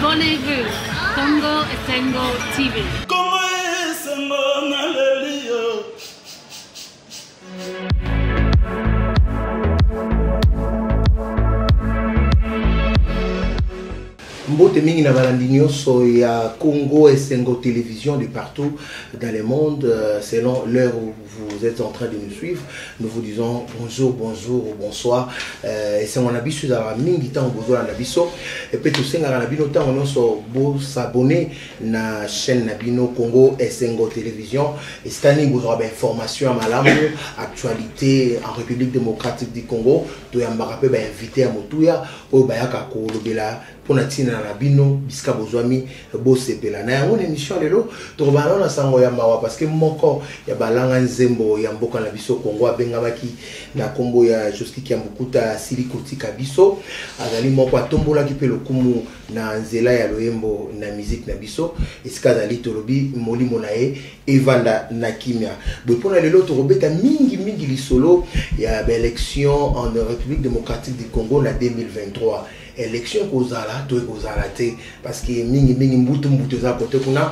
Abonnez-vous. Congo Esengo TV. Congo Esengo Nalelio. Mbote mingi na balandi nyonso ya Congo Esengo Télévision de partout dans le monde, selon l'heure où vous êtes en train de nous suivre, nous vous disons bonjour, bonjour ou bonsoir. Et c'est mon abisso dans la mingi temps bonjour na biso et puis tout senga na bino temps nyonso bo s'abonner na chaîne Nabino Congo Esengo Télévision et stani vous aurez information à malamu actualité en République démocratique du Congo to ya mbaka pe invité à motuya o bayaka ko lobela pour natina na bino biska bozwami bosepela na yango émission lelo to bana na sango ya mawa parce que moko ya balanga nzembo ya mboka na biso Congo abengamaki na kombo ya Joski Kiambukuta Silikoti Kabiso azali moko atombola ki pe lokumu na nzela ya loyembo na musique na biso esika zali tolobi molimo na ye evanda na kimia bopona lelo to robeta mingi lisolo ya élection en République démocratique du Congo na 2023 élection kozala to kozala te parce que mingi mbutu za côté kuna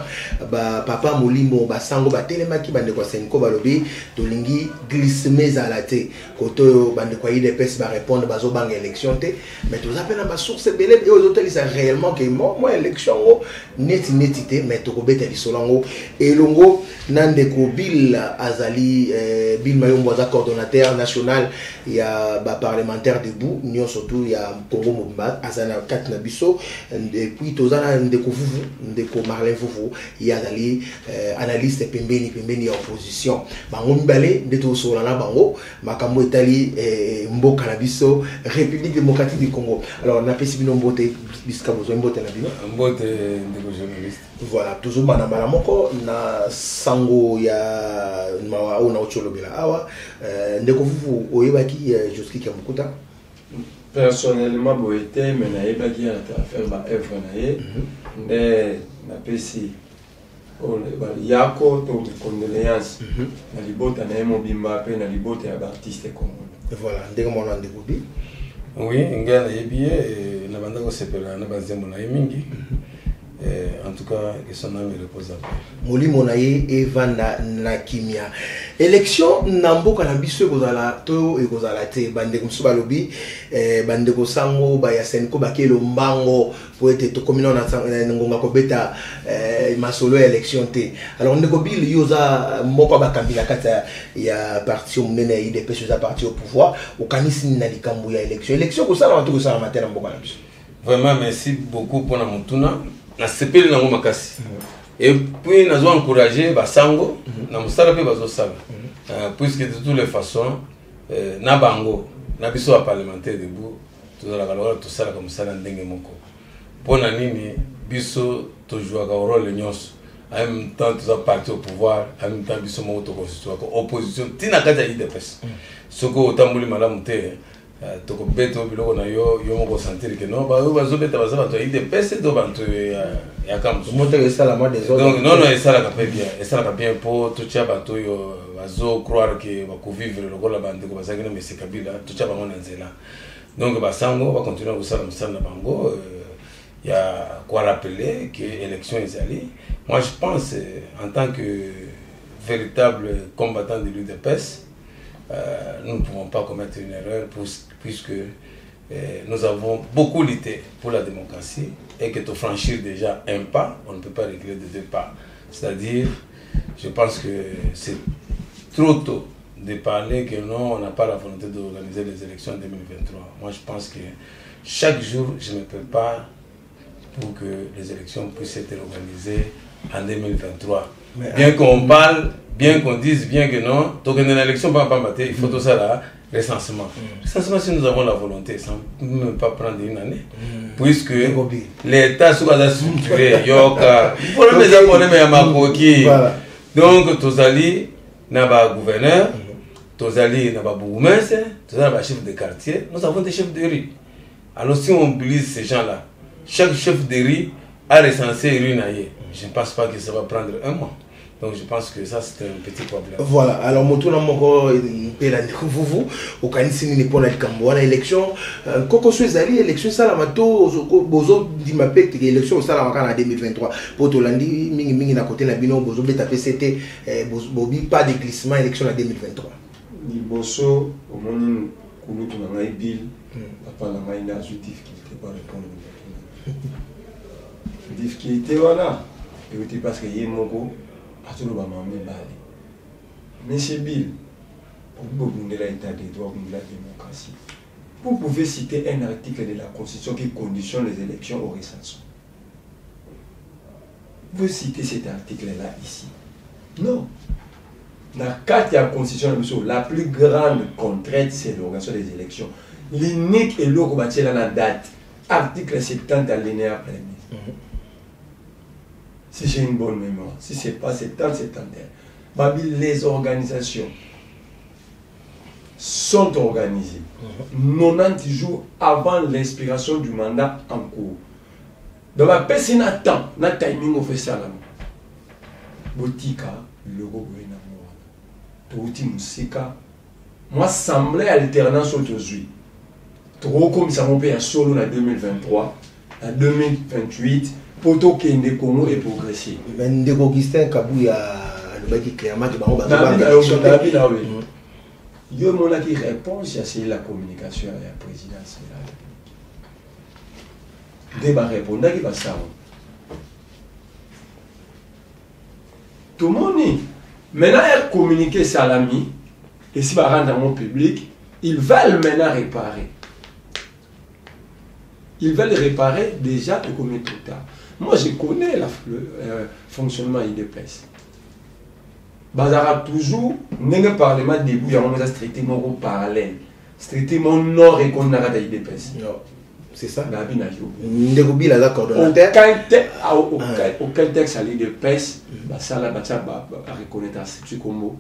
ba papa molimo basango batelemaki bande kwa senko balobi tolingi glisseme za te koto bande kwa IDPS ba répondre bazo banga élection te mais to zapena ba source belé et aux hôtels ça réellement que moi élection neti te mais to kobeta lisolango elongo nande ko Bill azali Bill Mayombo za coordonnateur national ya ba parlementaire debout union surtout ya Congo Mobimba azana kat na biso et puis tozana ndeko vuvu ndeko Marlin vuvu ya azali analyste pembeni ya opposition bango mibale ndeto sola na bango makambo etali mboka na biso République démocratique du Congo. Alors na pesi bino mbote biska bozo mbote na bino mbote ndeko journaliste. Voilà toujours bana bala moko na sango ya mawa ona ocholobela awa ndeko vuvu oyebaki Joski Kiambukuta. Personnellement, boité, mais naïe pas qui a fait ma œuvre naïe, mais na pesi, yako to condoléances, na libota na mobimba pe na libota ya artiste congolais. Voilà, ndenge mona ndeko bi. Oui, ngana yebiye na banda ko sepela na banzembo na mingi. En tout cas, que son âme repose à paix. Molimo na ye evanda na kimia. Élection namboka na biso kozala to ekozala te bande kumsuba lobi bande ko sango ba ya senko bakelo mbango po ete to komina na ngonga ko beta masolo ya élection te. Alors ndeko Bill yoza moko ba kambila kata ya parti munene IDPS za parti au pouvoir au kanisi na likambo ya élection. Élection ko sala to ko sala matera mboka na biso. Vraiment merci beaucoup pour la mutuna. Na sepeli nango makasi et puis nazo encourager basango na musala pe bazo sala puisque de toutes les façons na bango na biso parlementaire debout tozala kalora to sala comme ça ndenge moko pona nini biso to jouer ka rôle nyonso en même temps to parti au pouvoir en même temps biso mo to constituer ko opposition tina kata IDPS soko otambuli malamu te to ko beto biloko na yo moko sentir que non ba zo beta ba za to IDPS do bantu ya kam monter ça la mode des autres. Donc non ça la pas bien et ça la bien pour tout cha bato yo bazo croire que va vivre le gola bande ko bazakina mais Kabila tout cha bango na nzela. Donc basango va continuer à usala musala bango ya quoi rappeler que élection ezali. Moi je pense en tant que véritable combattant de l'UDPS nous ne pouvons pas commettre une erreur puisque nous avons beaucoup lutté pour la démocratie et que de franchir déjà un pas, on ne peut pas reculer de deux pas. C'est-à-dire, je pense que c'est trop tôt de parler que non, on n'a pas la volonté d'organiser les élections en 2023. Moi, je pense que chaque jour, je me prépare pour que les élections puissent être organisées en 2023. Mais bien qu'on parle, bien qu'on dise, bien que non, donc une élection, il faut tout ça là, recensement. Recensement, si nous avons la volonté, ça ne peut pas prendre une année, puisque l'État soit structuré, il y a les abonnés, mais il y a donc, tous allés, il y a un gouverneur, tous allés, il y a un bourgmestre, tous allés, il y a un chef de quartier, nous avons des chefs de rue. Alors, si on mobilise ces gens-là, chaque chef de rue a recensé une année. Je ne pense pas que ça va prendre un mois. Donc je pense que ça c'est un petit problème. Voilà, alors mon tour dans mon corps, vous, au Canisi n'est pas dans l'élection. Quand on soit allé élection, ça la mato, bozo dit ma pète élection ça la en 2023. Pour Tolandi, mingi na côté la bino bozo beta PCT, bobi pas de glissement élection en 2023. Ni bosso au monde koulou tu na bill, papa na ngai na difficulté pour répondre. Difficulté voilà, et parce que yé moko Atulu ba mamé balé. Monsieur Bill, pour l'état des droits de la démocratie, vous pouvez citer un article de la Constitution qui conditionne les élections au recensement. Vous citez cet article-là ici. Non. Dans le cadre de la Constitution, la plus grande contrainte, c'est l'organisation des élections. L'unique et l'autre, c'est la date. Article 70 alinéa 1er. Si j'ai une bonne mémoire, si ce n'est pas 70, les organisations sont organisées 90 jours avant l'expiration du mandat en cours. Donc, si on attend, on a timing officiel. Botika, le gouvernement. Touti Moussika. Moi, semblait alternance aujourd'hui. Trop comme ça, mon père solo en 2023, en 2028. Pour que les Congo est progressé. Mais Augustin Kabouya le dit clairement que il y a mon qui répond c'est la communication à la présidence. Débat répondre qui va ça. Tout le monde maintenant elle communiquer ça à l'ami et si va rendre dans mon public, ils veulent maintenant réparer. Ils veulent réparer déjà et combien de temps. Moi, je connais le fonctionnement IDPS. Bazara toujours, n'est parlement début, il y a un strictement parallèle. Strictement nord et qu'on a IDPS. Non, c'est ça. Ndégobi la coordonnateur. Aucun texte à l'IDPS, ça la bâtisse va reconnaître un statut comme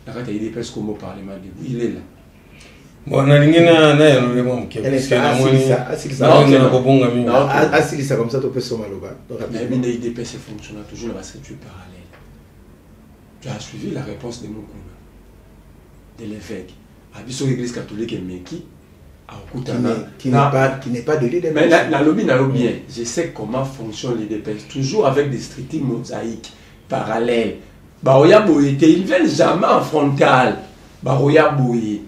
la carte IDPS comme parlement début. Il est là. Bon, na lingina na ya lole mo mke. Parce que na moni na kobonga mingi. Asilisa comme ça to peut soma loba. Mais bien IDPS fonctionne toujours dans la structure parallèle. Tu as suivi la réponse de Moukouna, de l'évêque. Abisso l'église catholique et Meki à Okutana qui n'est pas de l'IDPS. Mais la lobby bien. Je sais comment fonctionne l'IDPS toujours avec des strictes mosaïques parallèles. Baroya Boye, ils ne viennent jamais en frontal. Baroya Boye.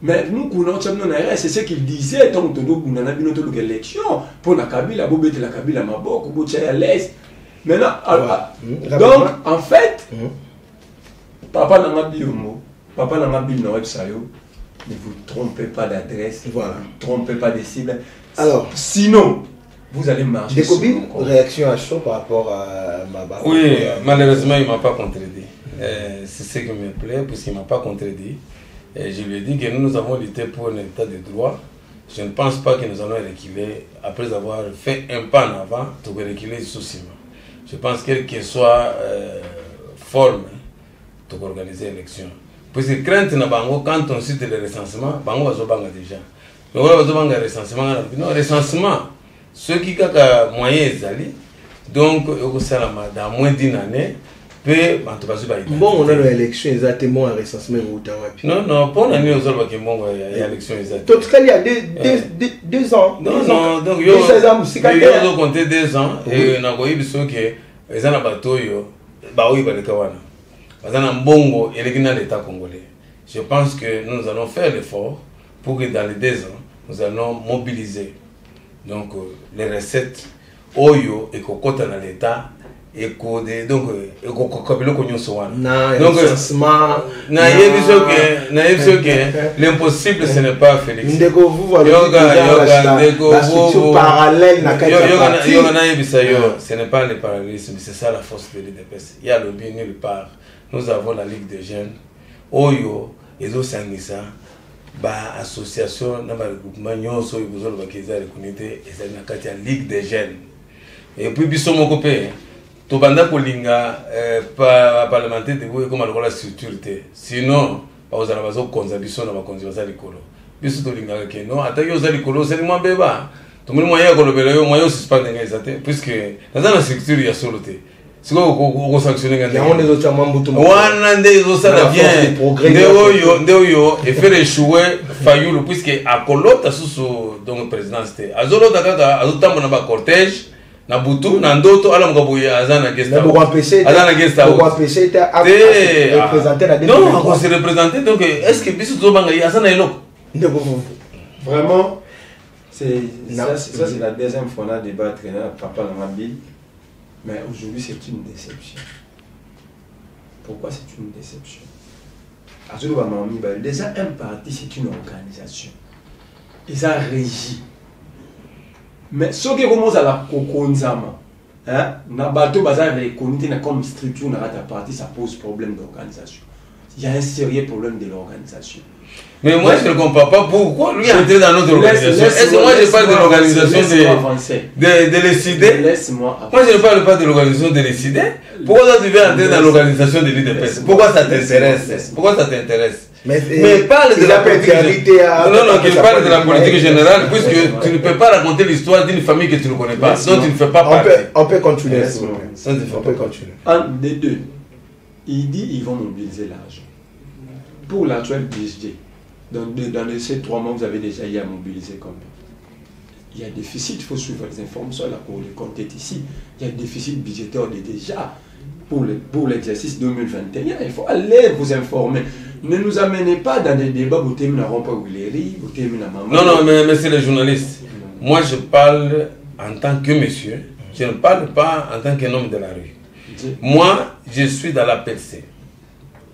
Mais nous, c'est ce qu'il disait tant que nous avons une élection pour la Kabila, pour la Kabila, pour à l'Est. Maintenant, donc, en fait, papa n'a pas dit papa n'a pas dit ne vous trompez pas d'adresse, ne vous trompez pas de cible. Alors, sinon, vous allez marcher. Décobi, réaction à chaud par rapport à ma Oui, malheureusement, il ne m'a pas contredit. C'est ce qui me plaît, puisqu'il ne m'a pas contredit. Et je lui ai dit que nous avons lutté pour un état de droit. Je ne pense pas que nous allons reculer après avoir fait un pas en avant, pour reculer soucieusement. Je pense quelle que soit forme pour organiser l'élection. Parce que crainte na bango quand on cite le recensement, bango va zobanga déjà. Mais voilà zobanga recensement non recensement ceux qui kaka moyen ezali donc au salama dans moins d'une année. Bon, on a l'élection exactement un recensement non, non, pas on a mis aux autres qui m'ont l'élection exactement. Tout il y a 2 ans. Non, donc il y a compté 2 ans et on a vu que les gens bateau oui balekawana. Bazana mbongo et l'État congolais. Je pense que nous allons faire l'effort pour que dans les 2 ans nous allons mobiliser donc les recettes oyo et kokota dans l'État. Et donc l'impossible ce n'est pas Félix. Ce n'est pas le parallélisme, c'est ça la force de l'IDPS. Il y a le bien nulle part. Nous avons la Ligue des jeunes. Oyo, Ezo Sangisa, association, regroupement, nyonso, la Ligue des jeunes. Et puis, Bissomo Copé. Tobanda Kolinga parlementaire de vous comme la structure. Sinon, vous allez avoir une conservation dans la conservation de l'école. Biso Tolinga, non, attaquez aux alcools, c'est moins béba. tout le moyen que le moyen suspend des puisque dans la structure il y a solo c'est quoi on sanctionne il y a des autres membres tout on des autres ça bien de et faire échouer Fayoulou puisque à Kolota sous donc président c'était azolo dakaka azotambo na ba cortège na butu na ndoto ala mukabuya azana guest house azana guest house pourquoi empêcher ta représenter la non on se représenter donc est-ce que biso to banga azana elo vraiment ça c'est la deuxième fois on a débattre papa la Mabi. Mais aujourd'hui, c'est une déception. Pourquoi c'est une déception? Déjà, un parti, c'est une organisation. Ils ont régi. Mais ce qui commence à la Kokonzama, na bateau bazar reconnu comme structure na parti, ça pose problème d'organisation. Il y a un sérieux problème de l'organisation. Mais moi je ne comprends pas pourquoi lui entrer dans notre organisation. Est-ce que moi je parle de l'organisation de décider? Moi je ne parle pas de l'organisation de décider. Pourquoi toi tu veux entrer dans l'organisation de l'IDPS? Pourquoi ça t'intéresse? Pourquoi ça t'intéresse? Mais parle de la politique générale. Non, qu'il parle de la politique générale, puisque tu ne peux pas raconter l'histoire d'une famille que tu ne connais pas. Donc tu ne fais pas partie. On peut continuer. On peut continuer. Un des deux, il dit qu'ils vont mobiliser l'argent. Pour l'actuel budget, dans ces 3 mois, vous avez déjà eu à mobiliser combien? Il y a un déficit, il faut suivre les informations, la Cour des comptes est ici. Il y a un déficit budgétaire déjà pour l'exercice 2021. Il faut aller vous informer. Ne nous amenez pas dans des débats où vous n'avez pas Willery, où vous n'avez Non, mais c'est les journalistes. Moi, je parle en tant que monsieur. Je ne parle pas en tant qu'un homme de la rue. Moi, je suis dans la PLC,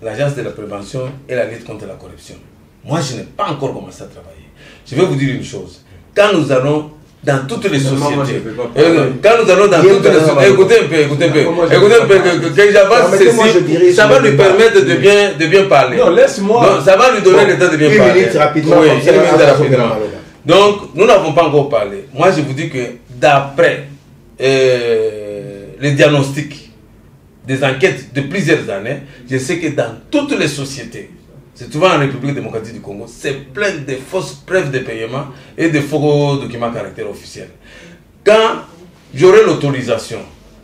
l'Agence de la prévention et la lutte contre la corruption. Moi, je n'ai pas encore commencé à travailler. Je vais vous dire une chose. Quand nous allons dans toutes les sociétés, quand nous allons dans toutes les sociétés, écoutez un peu, que j'avance ceci, ça va lui permettre de bien parler. Non, laisse-moi. Ça va lui donner le temps de bien parler. Une minute rapidement. Oui, une minute rapidement. Donc, nous n'avons pas encore parlé. Moi, je vous dis que d'après les diagnostics des enquêtes de plusieurs années, je sais que dans toutes les sociétés, c'est souvent en République démocratique du Congo, c'est plein de fausses preuves de paiement et de faux documents à caractère officiel. Quand j'aurai l'autorisation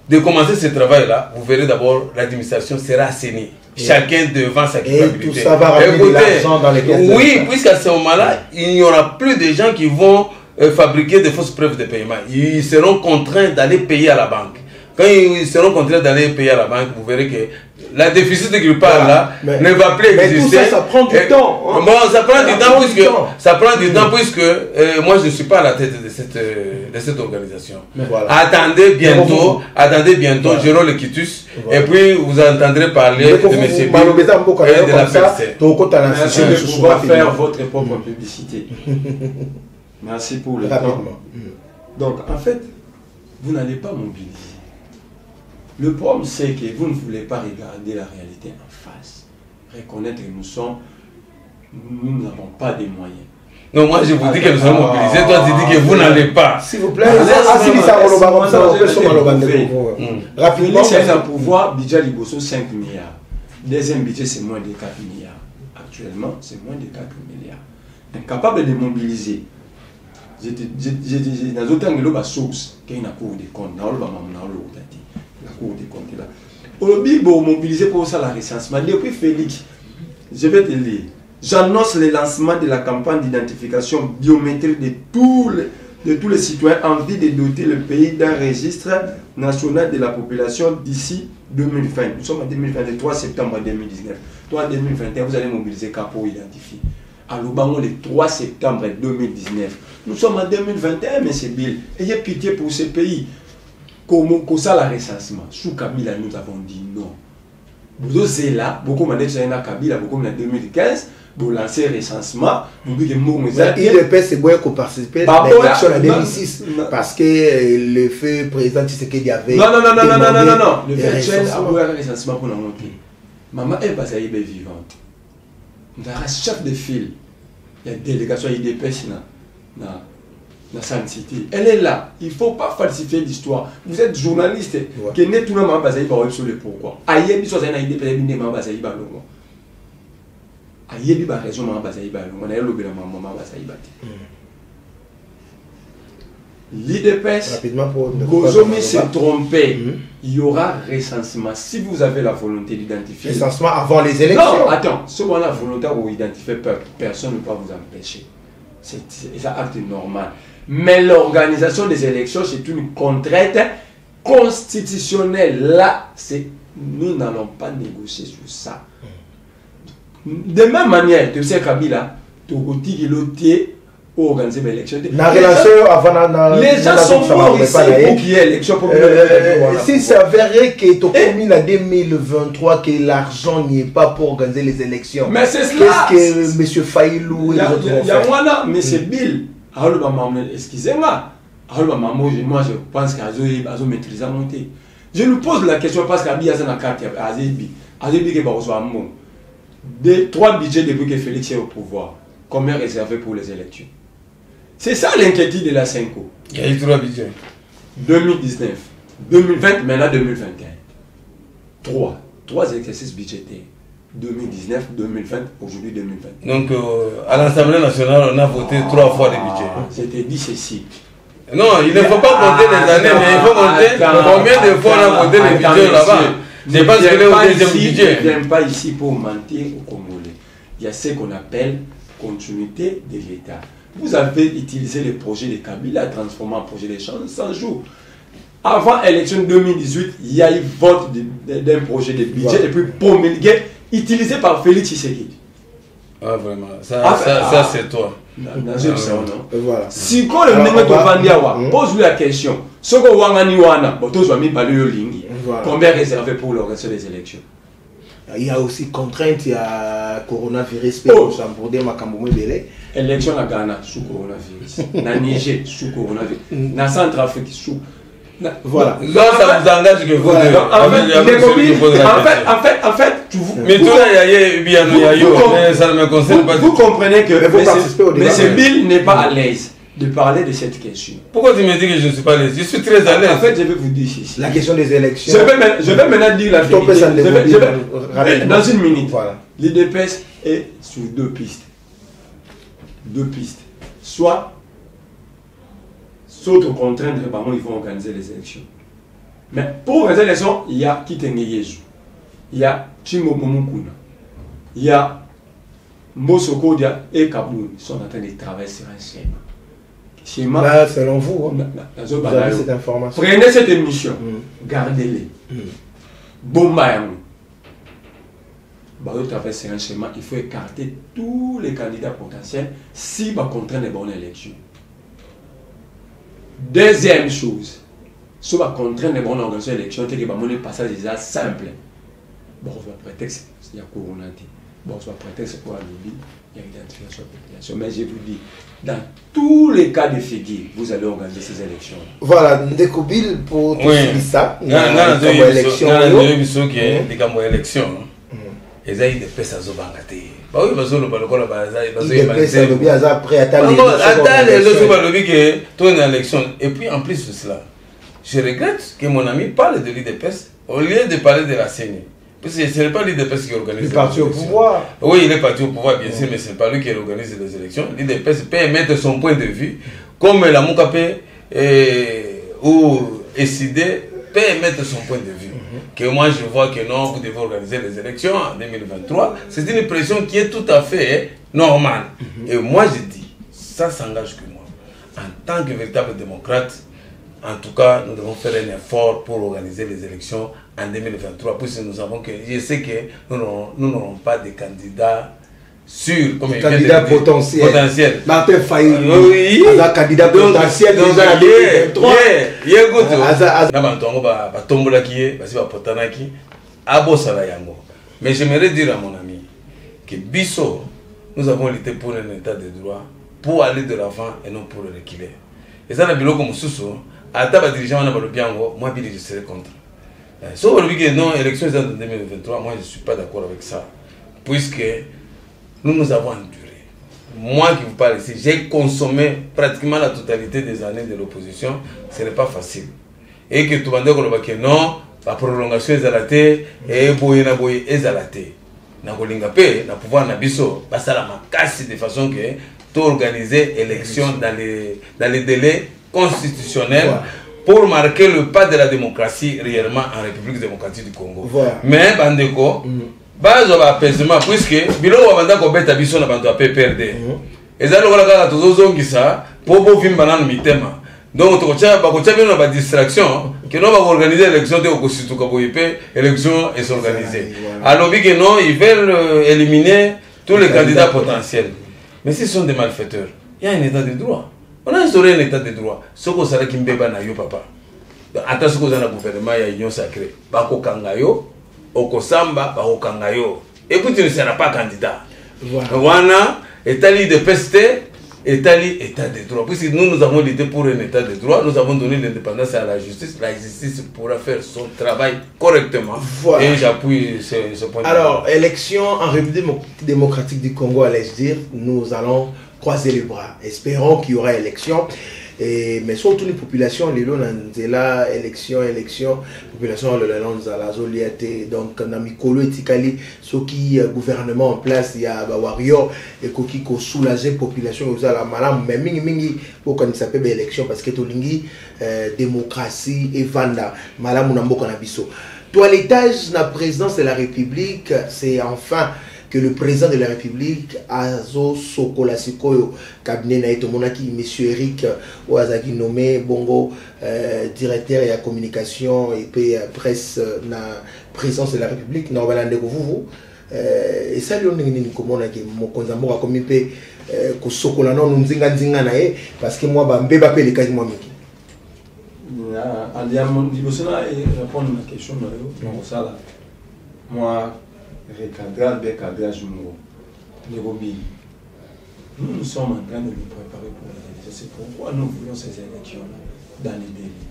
de commencer ce travail-là, vous verrez d'abord l'administration sera assainie. Chacun devant sa culpabilité. Et tout ça va ramener de l'argent dans les caisses. Oui, puisqu'à ce moment-là, il n'y aura plus de gens qui vont fabriquer de fausses preuves de paiement. Ils seront contraints d'aller payer à la banque. Quand ils seront contraints d'aller payer à la banque, vous verrez que la déficit qu'il parle là ne va plus exister. Mais tout ça, ça prend du temps. Bon, ça prend du temps puisque moi je ne suis pas à la tête de cette organisation. Voilà. Attendez bientôt, voilà. Jérôme le Quitus, voilà. Et puis vous entendrez parler de M. et de la PLC. Merci de pouvoir faire votre propre publicité. Merci pour le temps. Donc en fait, vous n'allez pas mobiliser. Le problème, c'est que vous ne voulez pas regarder la réalité en face. Reconnaître que nous n'avons pas de moyens. Non, moi je vous dis que nous sommes mobilisés, toi tu dis que vous n'allez pas. S'il vous plaît, rapidement, c'est un pouvoir, budget Liboso 5 milliards. Deuxième budget, c'est moins de 4 milliards. Actuellement, c'est moins de 4 milliards. Incapable de mobiliser. J'ai dans d'autres angles, source, qui est une cour des comptes, la cour des comptes là. Aujourd'hui, pour mobiliser pour ça la recensement. Depuis Félix, je vais te lire. J'annonce le lancement de la campagne d'identification biométrique de tous les citoyens en vue de doter le pays d'un registre national de la population d'ici 2020. Nous sommes en 2020, le 3 septembre 2019. Toi, en 2021, vous allez mobiliser qu'à pour identifier. À Lubango, le 3 septembre 2019. Nous sommes en 2021, M. Bill. Ayez pitié pour ce pays. Comment ça la recensement? Sous Kabila, nous avons dit non. Vous osez là, beaucoup m'ont dit que Kabila, beaucoup en 2015, vous lancez le recensement, vous dites que l'IDPS c'est bon qu'on participe à l'élection en 2006 parce que le feu président Tshisekedi avait. Non. Le fait a ouvert le recensement pour nous montrer. Maman, elle va être vivante. Nous avons un chef de file. Il y a une délégation IDPS dans San City. Elle est là. Il ne faut pas falsifier l'histoire. Vous êtes journaliste. Qui n'est tout le monde basé sur le pourquoi. Aïe, il y a une IDPS qui est basé sur le pourquoi. Aïe, il y a une raison basé sur le pourquoi. l'IDPS, Rapidement pour Bozomi s'est trompé. Il y aura recensement. Si vous avez la volonté d'identifier. Recensement avant les élections. Non, attends. Si vous avez la volonté d'identifier, personne ne peut vous empêcher. C'est un acte normal. Mais l'organisation des élections, c'est une contrainte constitutionnelle. Là, nous n'allons pas négocier sur ça. De même manière, tu sais, Kabila, tu as organiser l'élection. Les gens sont morts ici pour qu'il y ait élection. Si ça s'avérait que tu commis en 2023 que l'argent n'y est pas pour organiser les élections, mais c'est cela. Qu'est-ce que M. Faïlou et les autres vont faire? Mais c'est Bill. Excusez-moi. Moi, je pense qu'ils ont maîtrisé mon thé. Je nous pose la question parce qu'il y a une carte à Azébi. Azébi qui va recevoir un mot. Des 3 budgets depuis que Félix est au pouvoir, combien réservé pour les élections? C'est ça l'inquiétude de la Senko. Il y a eu 3 budgets. 2019, 2020, maintenant 2021. 3 exercices budgétaires. 2019, 2020, aujourd'hui 2020. Donc, à l'Assemblée nationale, on a voté 3 fois les budgets. C'était dit ceci. Non, il ne faut pas compter les années, mais il faut compter combien de fois on a voté les budgets là-bas. Je pense que c'est au deuxième budget. Je ne viens pas ici pour mentir aux Congolais. Il y a ce qu'on appelle continuité de l'État. Vous avez utilisé le projet de Kabila, transformé en projet d'échange 100 jours. Avant l'élection 2018, il y a eu vote d'un projet de budget et puis promulgué, utilisé par Félix Tshisekedi. Ah, vraiment. Ça c'est toi. Voilà. Si on le met au Vandiawa, pose-lui la question. Ce que Wangani Wana, combien réservé pour l'organisation des élections? Il y a aussi contrainte, il y a coronavirus, élection à Ghana sous coronavirus, na Niger sous coronavirus, na Centrafrique sous. Voilà. Donc ça vous engage que vous en fait, mais tout là, ça ne me concerne pas. Vous comprenez que M. Bill n'est pas à l'aise de parler de cette question. Pourquoi tu me dis que je ne suis pas à l'aise? Je suis très à l'aise. En fait, je vais vous dire ceci. La question des élections. Je vais maintenant dire la vérité. Dans une minute. Voilà. L'IDPS est sur 2 pistes. 2 pistes. Soit contraindre, ils vont organiser les élections. Mais pour organiser les élections, il y a Kitenge Yezu. Il y a Chimbo Momukuna. Il y a Mosokodia et Kaboun. Ils sont en train de travailler sur un schéma. Là, selon vous, vous avez cette information. Prenez cette émission, gardez-les. Bombayang. C'est un schéma, il faut écarter tous les candidats potentiels si on contraint les bonnes élections. Deuxième chose, si on contraint les bonnes organisations d'élections, c'est que le passage est simple. Bon, on va prétexte, il y a corona. Bon, on va prétexte pour la lobby, il y a l'identification de la population. Mais je vous dis, dans tous les cas de figure, vous allez organiser ces élections. Voilà, Ndeko Bill pour tout ça. Il y a des élections. Et ça, il y a des choses à faire. Bah oui, parce que le balcon là-bas, il y a des choses après attendre l'élection. Et puis en plus de cela, je regrette que mon ami parle de l'IDPS au lieu de parler de la CENI. Parce que ce n'est pas l'IDPS qui organise les élections. Il est parti au pouvoir. Oui, il est parti au pouvoir, bien sûr, mais ce n'est pas lui qui organise les élections. L'IDPS peut émettre son point de vue, comme la Moukapé ou SID peut émettre son point de vue. Que moi je vois que non, vous devez organiser les élections en 2023, c'est une pression qui est tout à fait normale. Et moi je dis, ça s'engage que moi. En tant que véritable démocrate, en tout cas, nous devons faire un effort pour organiser les élections en 2023, puisque nous savons que, je sais que nous n'aurons pas de candidats sûrs, comme candidat potentiel. Martin Faïlou, oui. Candidat potentiel déjà en 2023. Mais j'aimerais dire à mon ami que Bisso, nous avons lutté pour un état de droit, pour aller de l'avant et non pour le reculer. Et ça, comme à table dirigeant, moi je serai contre. Sauf que non, élection en 2023, moi je ne suis pas d'accord avec ça. Puisque nous avons enduré. Moi qui vous parle ici, j'ai consommé pratiquement la totalité des années de l'opposition. Ce n'est pas facile. Et que tout le monde dit que non, la prolongation est à la tête, et boye est à la tête. Na pouvoir na biso, ça la casse de façon que tout organiser élection dans les délais constitutionnelle pour marquer le pas de la démocratie réellement en République démocratique du Congo. Mais bandeko base va apaisement puisque biloko banda ko beta biso na bantu a PPRD. Ezalo kola kaka tozozongisa po bo vimba na mitema. Donc tokocha bien na distraction que nous va organiser l'élection de Okosituka boype élection est organisée. Alors que non, ils veulent éliminer tous les candidats potentiels. Mais ce sont des malfaiteurs. Il y a un état de droit. On a instauré un état de droit. Ce que ça qui mbeba na yo papa. Attends ce que ça na gouvernement ya union sacrée. Bako kangayo, okosamba bako kangayo. Et puis tu ne seras pas candidat. Voilà, état de peste. État de droit. Puisque nous avons lutté pour un état de droit, nous avons donné l'indépendance à la justice pourra faire son travail correctement. Voilà. Et j'appuie ce point. Alors, élection en République démocratique du Congo, allais-je dire, nous allons croiser les bras. Espérons qu'il y aura élection. Mais surtout les populations, les lots là, élection, population le la zoliate donc namikolo etikali ce qui gouvernement en place il y a wario et qui ko soulager population aux la malam mais mingi pour qu'on s'appelle élection parce que tolingi démocratie et vanda malam mboka na biso toilettage na présidence de la République c'est enfin que le président de la République Azo Sokola Sikoyo cabinet naito monaki monsieur Eric Ouazaki nommé bongo directeur et à communication et puis presse na présidence de la République na balande ko vous et ça lui on ngi ko monaki mokonza mboka comme pe ko Sokola non nzinga na ye parce que moi ba mbeba pe le kazi moi miki na mon dibosona répondre à ma question non ça là moi recadrage, décadrage, Nairobi. Nous sommes en train de nous préparer pour les élections. C'est pourquoi nous voulons ces élections-là dans les délais.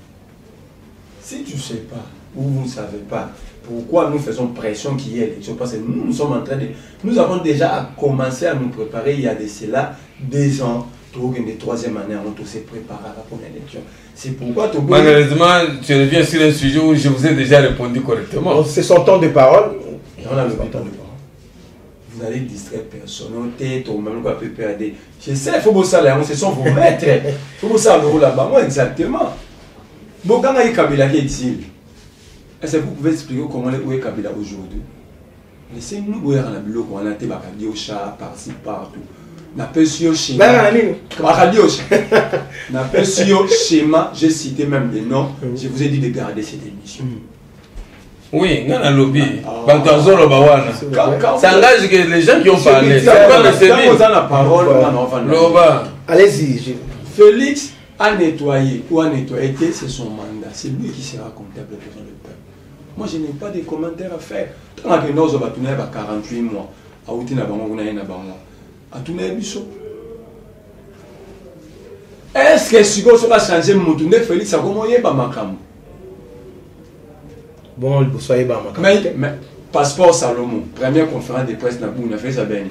Si tu ne sais pas, ou vous ne savez pas, pourquoi nous faisons pression qu'il y ait élection, parce que nous sommes en train de... Nous avons déjà commencé à nous préparer il y a de cela 2 ans. Une troisième année, on tous s'est préparé pour l'élection. C'est pourquoi malheureusement, tu reviens sur un sujet où je vous ai déjà répondu correctement. C'est son temps de parole. On a le temps de parole. Vous allez distraire personne. Je sais, il faut que ça là, ce sont vos maîtres. Il faut que ça là-bas. Moi, exactement. Bon, quand il y a Kabila qui est ici, est-ce que vous pouvez expliquer comment est Kabila aujourd'hui? Laissez-nous voir la bulle, on a été bakadi au chat, par-ci, partout. N'appelle sur schéma. N'appelle sur schéma, j'ai cité même des noms. Je vous ai dit de garder cette émission. Oui, dans le lobby. Ça engage que les gens qui ont parlé. Allez-y. Félix a nettoyé ou a nettoyé, c'est son mandat. C'est lui qui sera comptable devant le peuple. Moi, je n'ai pas de commentaires à faire. Tant que nous avons 48 mois, à Outina Bango, à tout le monde. Est-ce que si vous va changer mon tournée, Félix a commencé par ma cam? Bon, vous soyez par ma cam. Mais, passeport Salomon, première conférence de presse,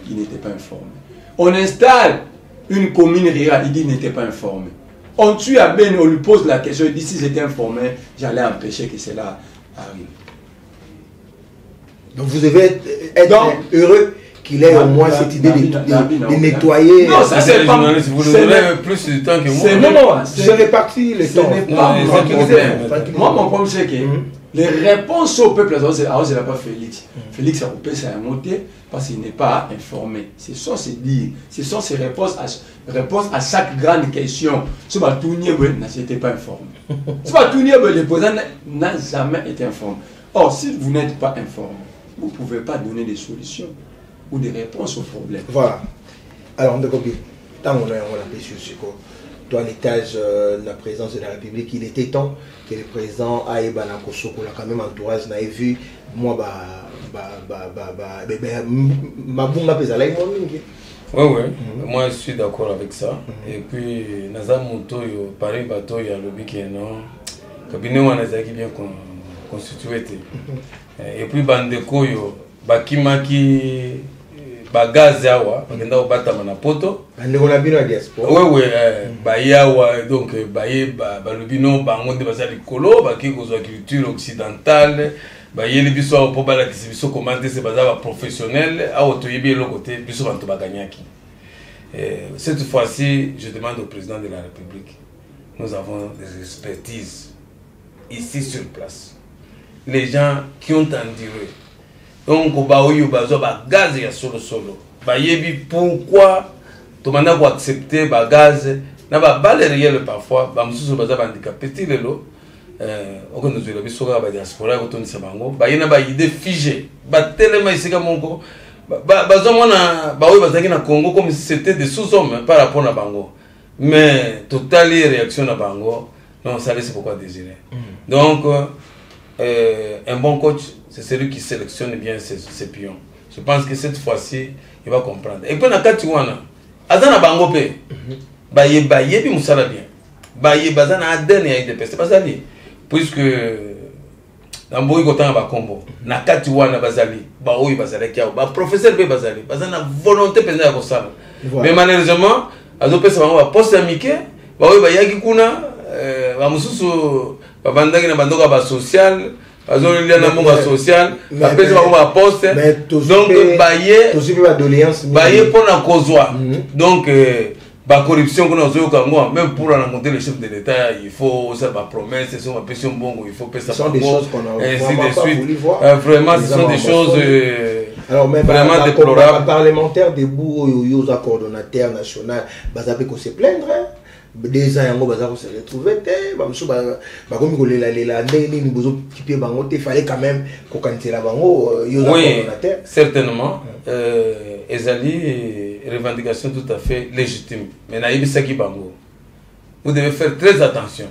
il n'était pas informé. On installe une commune rurale, il dit qu'il n'était pas informé. On tue à Ben, on lui pose la question, il dit si j'étais informé, j'allais empêcher que cela arrive. Donc vous devez être heureux qu'il ait au moins cette idée de nettoyer. Non, ça c'est pas... Vous avez plus de temps que moi. Non, c'est réparti le temps. Moi, mon problème c'est que les réponses au peuple, c'est pas Félix. Félix a coupé sa montée parce qu'il n'est pas informé. Ce sont ses dires, ce sont ses réponses à chaque grande question. Ce n'est pas tout n'était pas informé. Ce n'est pas tout le président n'a jamais été informé. Or, si vous n'êtes pas informé, vous ne pouvez pas donner des solutions ou des réponses aux problèmes. Voilà. Alors, on a compris. Tant qu'on a appelé sur ce toilettage de la présidence de la République, il était temps que le président aille à Kosoko, quand même entourage, n'a vu moi, moi je suis d'accord avec ça. Et puis, Nazam Montoyo, Paris Batoyo, le Bikeno, cabinet où on a bien constitué. Et puis, Bandekoyo, Bakimaki. Bagaz yawa bagenda obata mana poto ndeko na bino ya diaspora oui bayawa donc balubino bango nde basali kolo baki kozwa culture occidentale bayeli biso po bala kisi biso comment c'est bazaba professionnel a otoyebi le côté biso bantu baganyaki. Cette fois-ci je demande au président de la République nous avons des expertises ici sur place. Les gens qui ont enduré. Donc, on va gaz et solo. Pourquoi tu m'as accepté le gaz? Na ba balle réel parfois, ba mususu baza handicapé lelo. Oko nous la bisoka ba diaspora ko toni sabango. Ba yena ba idée figée. Ba tellement isika mongo. Ba zomona ba oyo bazaki na Congo comme si c'était des sous-hommes par rapport à Bango. Mais totally réaction à Bango, non, ça laisse pourquoi désirer. Donc un bon coach, c'est celui qui sélectionne bien ses pions. Je pense que cette fois-ci, il va comprendre. Et puis, dans Katiwana, Azana Bango pe, Baye bi musala bien. Baye bazana adene ya IDPS. C'est pas ça li. Puisque, dans Boyi Kotan ba Kombo, na Katiwana bazali, ba oyi bazali kia, ba professeur be bazali, bazana volonté pesa ya kosala. Mais malheureusement, azo pesa bango ba poste amike, ba oyi ba yaki kuna, ba mususu ba bandaki na bandoka ba social. Social, après ça va poste, donc baye pour la causoire. Donc la corruption qu'on a joué au moi, même pour rencontrer le chef de l'État, il faut faire ma promesse, c'est ma pression bon, il faut faire ça. Ce sont des choses qu'on a ainsi de suite. Vraiment, ce sont des choses alors même vraiment déplorables. Parlementaire debout aux coordonnateurs nationaux, bazape qu'on se plaindre. Des ans yango baza ko se retrouver te ba musu ba komi ko lela ndeni ni bozo kipe bango te fallait quand même ko kanitela bango yo za coordonnateur. Certainement ezali revendication tout à fait légitime, mais na yebisaki bango vous devez faire très attention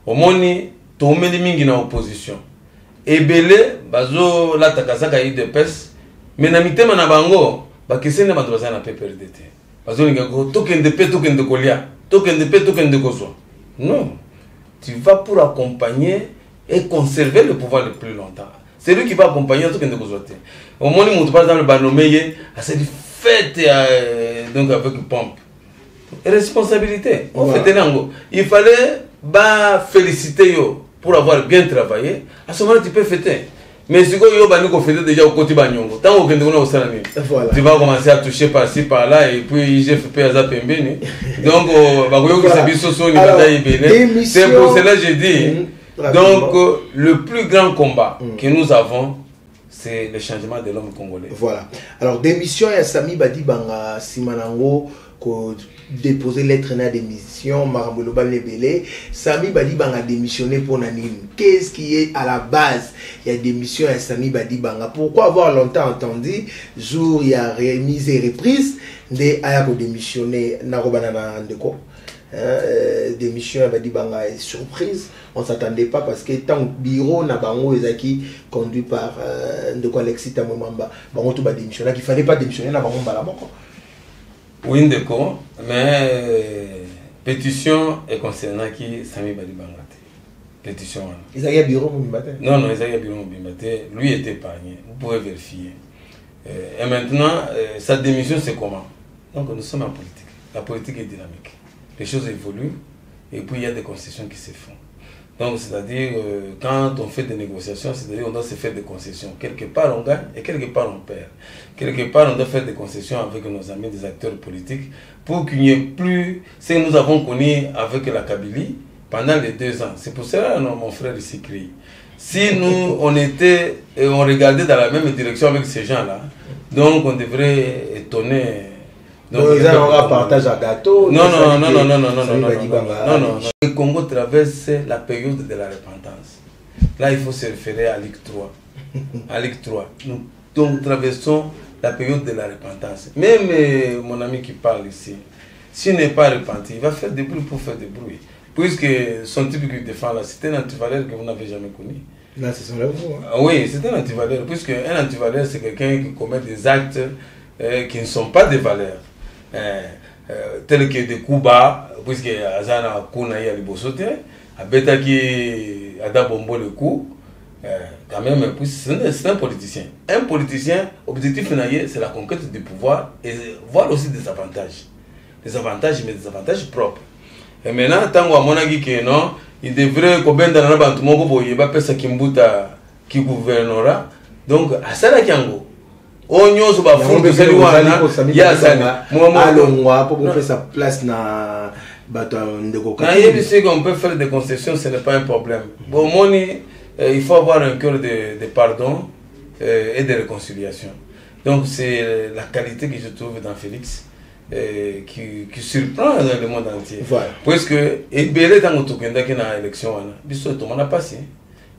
au moni to meli mingi na opposition ebele bazo la takasaka IDPS, mais na mitema na bango ba kesene bantu baza na PPRD bazo linga ko tokende pe tokende kolia. Non, tu vas pour accompagner et conserver le pouvoir le plus longtemps. C'est lui qui va accompagner tout le monde. Au moment où par exemple, le nommé à cette fête donc avec pompe. Responsabilité. Il fallait féliciter yo pour avoir bien travaillé. À ce moment, tu peux fêter. Mais si tu as déjà au côté Banyongo, tant que tu vas commencer à toucher par-ci, par-là, et puis j'ai fait à Zapembeni. Donc, c'est pour cela que j'ai dit. Donc, le plus grand combat que nous avons, c'est le changement de l'homme congolais. Voilà. Alors, démission, il y a Sami Badi Banga Simanango, déposer lettre de démission, Marambolo Balebele, Sami Badi Banga démissionné pour Nanim. Qu'est-ce qui est à la base? Il y a démission à Sami Badi Banga. Pourquoi avoir longtemps entendu, jour il y a remise et reprise, de Ayako démissionné, Narobanana Ndeko. Démission à Badi Banga est surprise. On ne s'attendait pas parce que tant bureau Nabango Ezaki conduit par Ndeko Alexis Tamomamba, Bango tout démissionné, qu'il ne fallait pas démissionner Nabango Balaboko. Oui, d'accord, mais pétition est concernant qui Sami Badi Bangate. Pétition. Ils avaient un bureau Moumbate? Non, ils avaient un bureau Moumbate. Lui était épargné. Vous pouvez vérifier. Et maintenant, sa démission, c'est comment? Donc, nous sommes en politique. La politique est dynamique. Les choses évoluent et puis il y a des concessions qui se font. Donc, c'est-à-dire, quand on fait des négociations, c'est-à-dire on doit se faire des concessions. Quelque part, on gagne et quelque part, on perd. Quelque part, on doit faire des concessions avec nos amis, des acteurs politiques, pour qu'il n'y ait plus ce que nous avons connu avec la Kabylie pendant les 2 ans. C'est pour cela que mon frère ici crie. Si nous, on était, et on regardait dans la même direction avec ces gens-là, donc on devrait étonner. Donc, ils ont un partage à gâteau. Non. Le Congo traverse la période de la repentance. Là, il faut se référer à l'IC 3. À l'IC 3. Nous traversons la période de la repentance. Même mon ami qui parle ici, s'il n'est pas repenti, il va faire des bruits pour faire des bruits. Puisque son type qui défend là, c'est un antivaleur que vous n'avez jamais connu. Là, c'est son œuvre. Oui, c'est un antivaleur. Puisque un antivaleur, c'est quelqu'un qui commet des actes qui ne sont pas des valeurs. Tel que des coups bas, puisque Azana Kuna y a libosote, Abeta qui a d'abombo le coup, quand même, c'est un politicien. Un politicien, objectif c'est la conquête du pouvoir et voir aussi des avantages. Des avantages, mais des avantages propres. Et maintenant, tant qu'on a dit que non, il devrait qu'on dans la banque, mon groupe, il va faire ça qui gouvernera. Donc, à ça, là, onyo so ba fond de sali wana ya sali alongwa pour faire sa place na bato ndeko quand il dit qu'on peut faire des concessions, ce n'est pas un problème. Bon moni il faut avoir un cœur de pardon et de réconciliation. Donc c'est la qualité que je trouve dans Félix qui surprend le monde entier. Voilà. Parce que ebele tango tokenda ki na élection wana biso to mona passé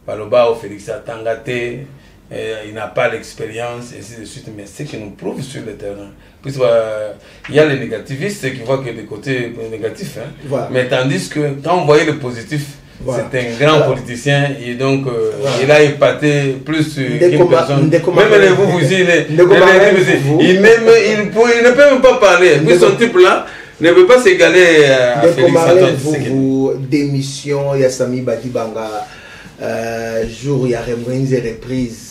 baloba au Félix atangate il n'a pas l'expérience et ainsi de suite, mais c'est qui nous prouve sur le terrain. Puis il y a les négativistes qui voient que les côtés négatifs, hein. Voilà. Mais tandis que quand on voyait le positif, voilà. C'est un grand politicien et donc voilà. Il a épaté plus qu'une personne. Même les vous il ne peut même pas parler. Puis son type là ne veut pas s'égaler à Félix Antoine. Vous démission, il y a Sami Badibanga, jour il y a reprise.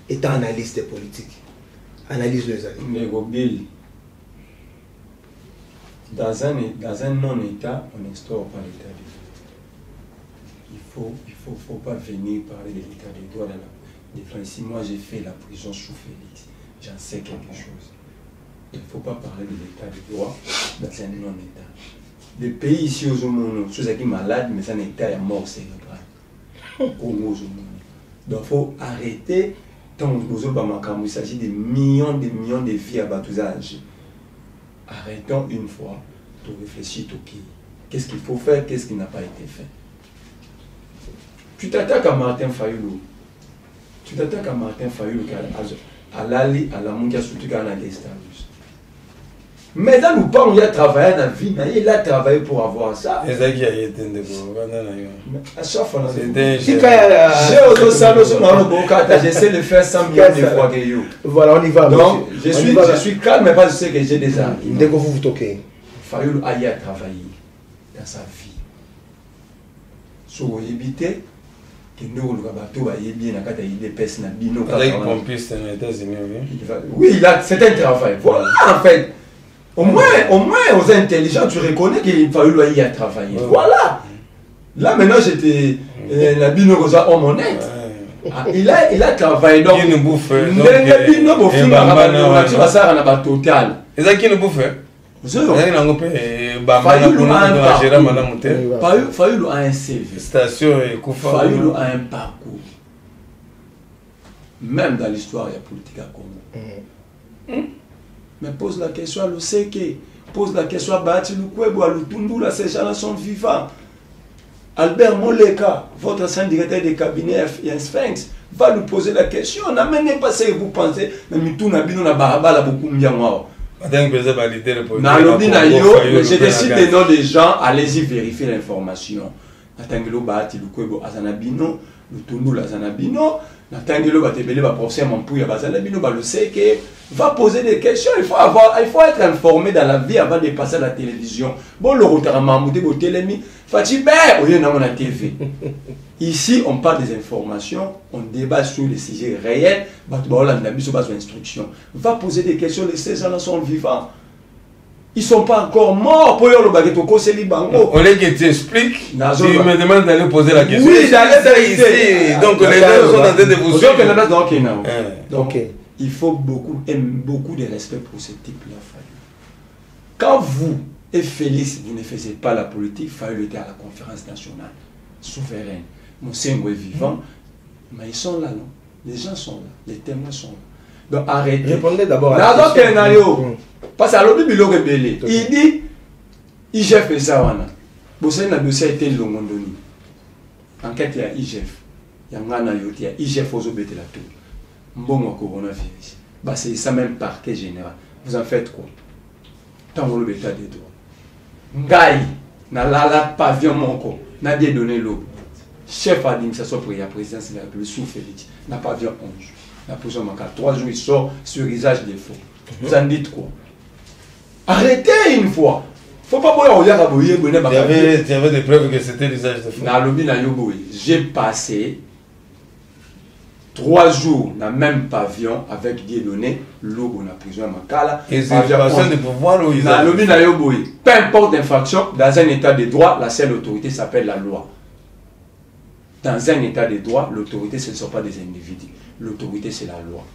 Étant analyste politique, analyse les années. Dans un non-État, on n'instaure pas l'État de droit. Il faut pas venir parler de l'État de droit. Si moi j'ai fait la prison sous Félix, j'en sais quelque chose. Il ne faut pas parler de l'État de droit dans un non-État. Les pays ici au monde, ceux qui sont malades, mais un État est mort cérébral. Congo au monde. Donc il faut arrêter. Il s'agit de millions de vies à Batouzage. Arrêtons une fois de réfléchir au qui. Qu'est-ce qu'il faut faire, qu'est-ce qui n'a pas été fait. Tu t'attaques à Martin Fayoulou. Tu t'attaques à Martin Fayoulou, à Lali, à la Moukia, surtout à la Gestalus. Mais dans le pas où il a travaillé dans la vie, il a travaillé pour avoir ça. À chaque fois, j'essaie de faire 100 millions de fois que you. Voilà, on y va. Donc, je suis calme, mais pas je sais que j'ai des arguments. Dès que vous toquez. Fayoulou a travaillé dans sa vie. So, éviter que nous, le bateau, il bien à des personnes, oui, c'est un travail. Voilà, en fait. Au moins, aux intelligents, tu reconnais qu'il fallait y travailler. Voilà. Là, maintenant, j'étais la binogosa homme honnête. Il a travaillé. Donc, il ne bouffe. Fayoulou a un CV. Fayoulou a un parcours. Même dans l'histoire, il y a politique à Congo. Mais pose la question à l'Oseke, pose la question à Bati Lukwebo, à Lutundula, ces gens-là sont vivants. Albert Moleka, votre ancien directeur de cabinet et un sphinx, va lui poser la question. N'amenez pas ce que vous pensez, mais nous n'avons pas beaucoup de gens. Je décide les noms des gens, allez-y vérifier l'information. Natangelo Bati Lukwebo, Azanabino, Lutundula, Azanabino, Natangelo Batebele, Baprofesseur Mampouya, Azanabino, Baloseke. Va poser des questions, il faut être informé dans la vie avant de passer à la télévision. Bon, le retard Mamoudé, au télémi, Fatibé, au lieu d'avoir la TV. Ici, on parle des informations, on débat sur les sujets réels, on a mis sur base d'instruction. Va poser des questions, ces gens-là sont vivants. Ils ne sont pas encore morts pour le baguette au conseil Bango. On les que tu expliques, tu me demandes d'aller poser la question. Oui, j'allais ici. Donc les gens sont en train de vous suivre. Donc, il faut beaucoup de respect pour ce type-là. Quand vous et Félix, vous ne faisiez pas la politique, Fayoulou était à la conférence nationale, souveraine. Monsengo est vivant, mais ils sont là, non? Les gens sont là, les témoins sont là. Donc arrêtez. Répondez d'abord à la question. Parce que l'autre bilo rebelle, il dit, IGF et Zawana. Bossé na dossier été Longondoni. Enquête il y a IGF. Il y a un il y a IGF aux obétés la tour. Mbongo coronavirus. Bah c'est ça même parquet général. Vous en faites quoi? Tant que l'état des droits. Ngaï, na la pavillon monko, n'a bien donné l'eau. Chef d'administration pour la présidence de la République sous Félix, n'a pas vu 11 jours. La position manquée 3 jours, il sort sur usage des faux. Vous en dites quoi? Arrêtez une fois. Faut pas boire au yaka boyer. Tu avais des preuves que c'était l'usage des faux. Na lobby na yoboy. J'ai passé 3 jours dans le même pavillon avec Dieudonné, logo na prison à Makala. Et c'est une de pouvoir ou na lobby na yoboy. Peu importe l'infraction, dans un état de droit, la seule autorité s'appelle la loi. Dans un état de droit, l'autorité, ce ne sont pas des individus. L'autorité, c'est la loi.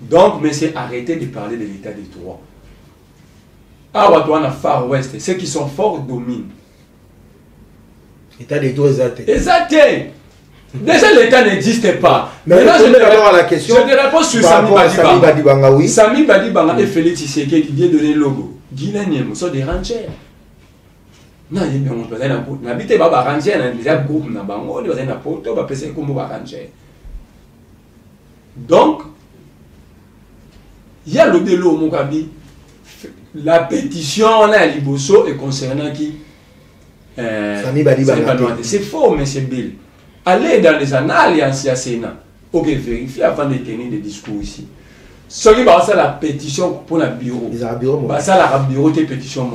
Donc, mais c'est arrêter de parler de l'état des droits. Ah, on a Far West, ceux qui sont forts dominent. L'état des droits exact. Exact. Déjà, l'État n'existe pas. Mais maintenant, je vais d'abord à la question. Je te réponds sur Sami Badibanga. Oui. Sami Badibanga et Félix Tshisekedi qui vient donner le logo. Guilaine, nous sommes des rangers. Non, il y a un peu de n'habitez pas ranger, il y a un groupe dans Bango, il y a un poteau, il y a un ranger. Donc, il y a le délo Mokabi. La pétition là, Liboso est concernant qui Sami Badibanga. C'est faux, M. Bill. Allez dans les annales à Sénat. Ok, vérifiez avant de tenir des discours ici. Ce qui va faire la pétition pour le bureau. Ça, la bureau de pétition.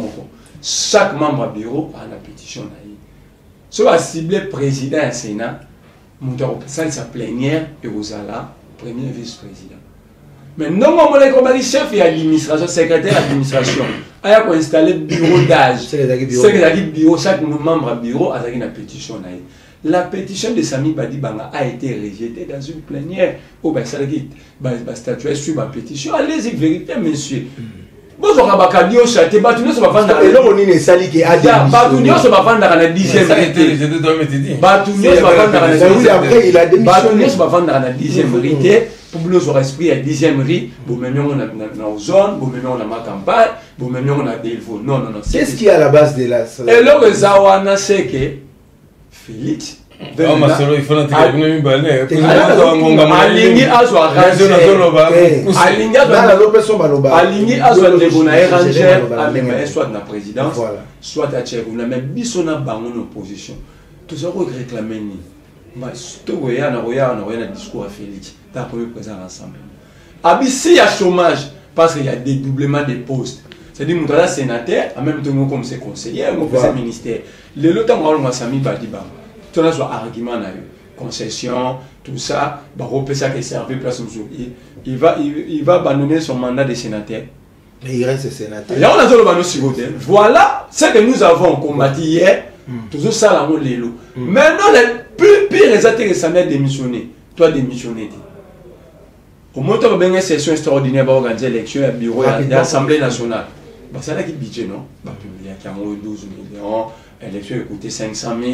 Chaque membre du bureau a la pétition. Ce qui va cibler le président du Sénat, ça sa plénière et vous allez premier vice-président. Mais non, mon chef et administration, secrétaire d'administration, il y a installé le bureau d'âge. C'est le bureau, chaque membre du bureau a une pétition. La pétition de Sami Badibanga a été rejetée dans une plénière. Oh, ben, ça dit, statuer sur ma pétition. Allez-y, vérifiez, monsieur. Bon, on va pas dire ça. Et là, on est sali qui a dit. Batunio se va vendre dans la 10e rité. Batunio se va vendre dans la 10e rité. Pour nous, on esprit à 10e rite. Bon, même on a une zone, bon, même on a ma campagne, bon, même on a des ilfos. Non. Qu'est-ce qui est à la base de la. Et là, le Zawana, c'est que Félix. Il faut l'intégrer. Aligné à soi ranger. Aligné à soi ranger. Soit dans la présidence, soit à Tchèque. On a même bisona bangon opposition. Tout ça qu'on réclame ni. Mais tout on a discours à Félix. T'as premier présent ensemble. Abissi il y a chômage parce qu'il y a dédoublement des postes. C'est-à-dire que nous sénateur, en même temps comme c'est conseiller, comme c'est ministère. Le lot on a Sami Badibanga. Tout ça soit argument na concession, tout ça, bah ça qui servi place il va abandonner son mandat de sénateur. Et il reste sénateur. Et là on a le bano sigoté. Voilà ce que nous avons combattu hier. Toujours ça là on l'élo. Maintenant les pire les intéressants démissionner. Toi démissionner. Au moins tu as bien une session extraordinaire pour organiser l'élection à bureau de l'Assemblée nationale. Bah c'est là qui budget non. Bah publier qui a 12 millions, l'élection a coûté 500 000.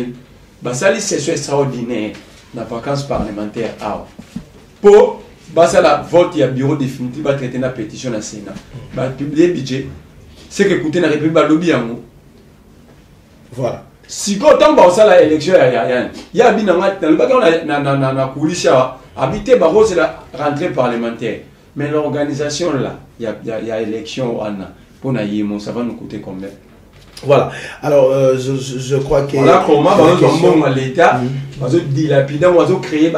Bah ça les sessions extraordinaires dans les vacances parlementaires pour ça la vote il y a bureau définitif va traiter la pétition dans le Sénat. Bah publier budget c'est que coûter la République ba lobby en voilà. Si quand on ça la élection il y a bien dans le bac na coulisses habité bah c'est la rentrée parlementaire. Mais l'organisation là il y a élection pour na yimo ça va nous coûter combien? Voilà. Alors, je crois que. Voilà comment l'État va se dilapider, va se créer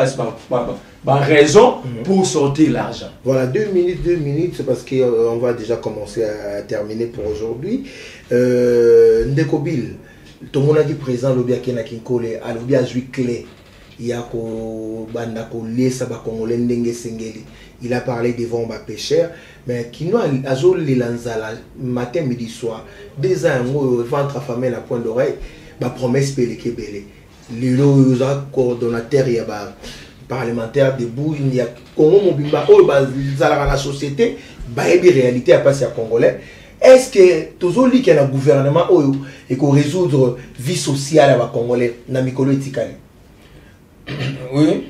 raison pour sortir l'argent. Voilà, 2 minutes, c'est parce qu'on va déjà commencer à terminer pour aujourd'hui. Ndeko Bill, tout le monde a dit présent, l'obia Kena Kinkole, à l'obia Zui Clé, il y a Bandako Liesaba Congolais Ndenge Sengeli. Il a parlé des vents pêcheurs, mais qui nous a joué les lanzala matin, midi, soir. Des ans, on va affamé la pointe d'oreille, ma promesse péléké belé. Les coordonnateurs, il y a parlementaires debout, il y a Congo Mobimba, la société, il réalité à passer à Congolais. Est-ce que toujours dit qu'il y a un gouvernement et qu'on résoudre vie sociale à Congolais, Namikolo et Tikali? Oui,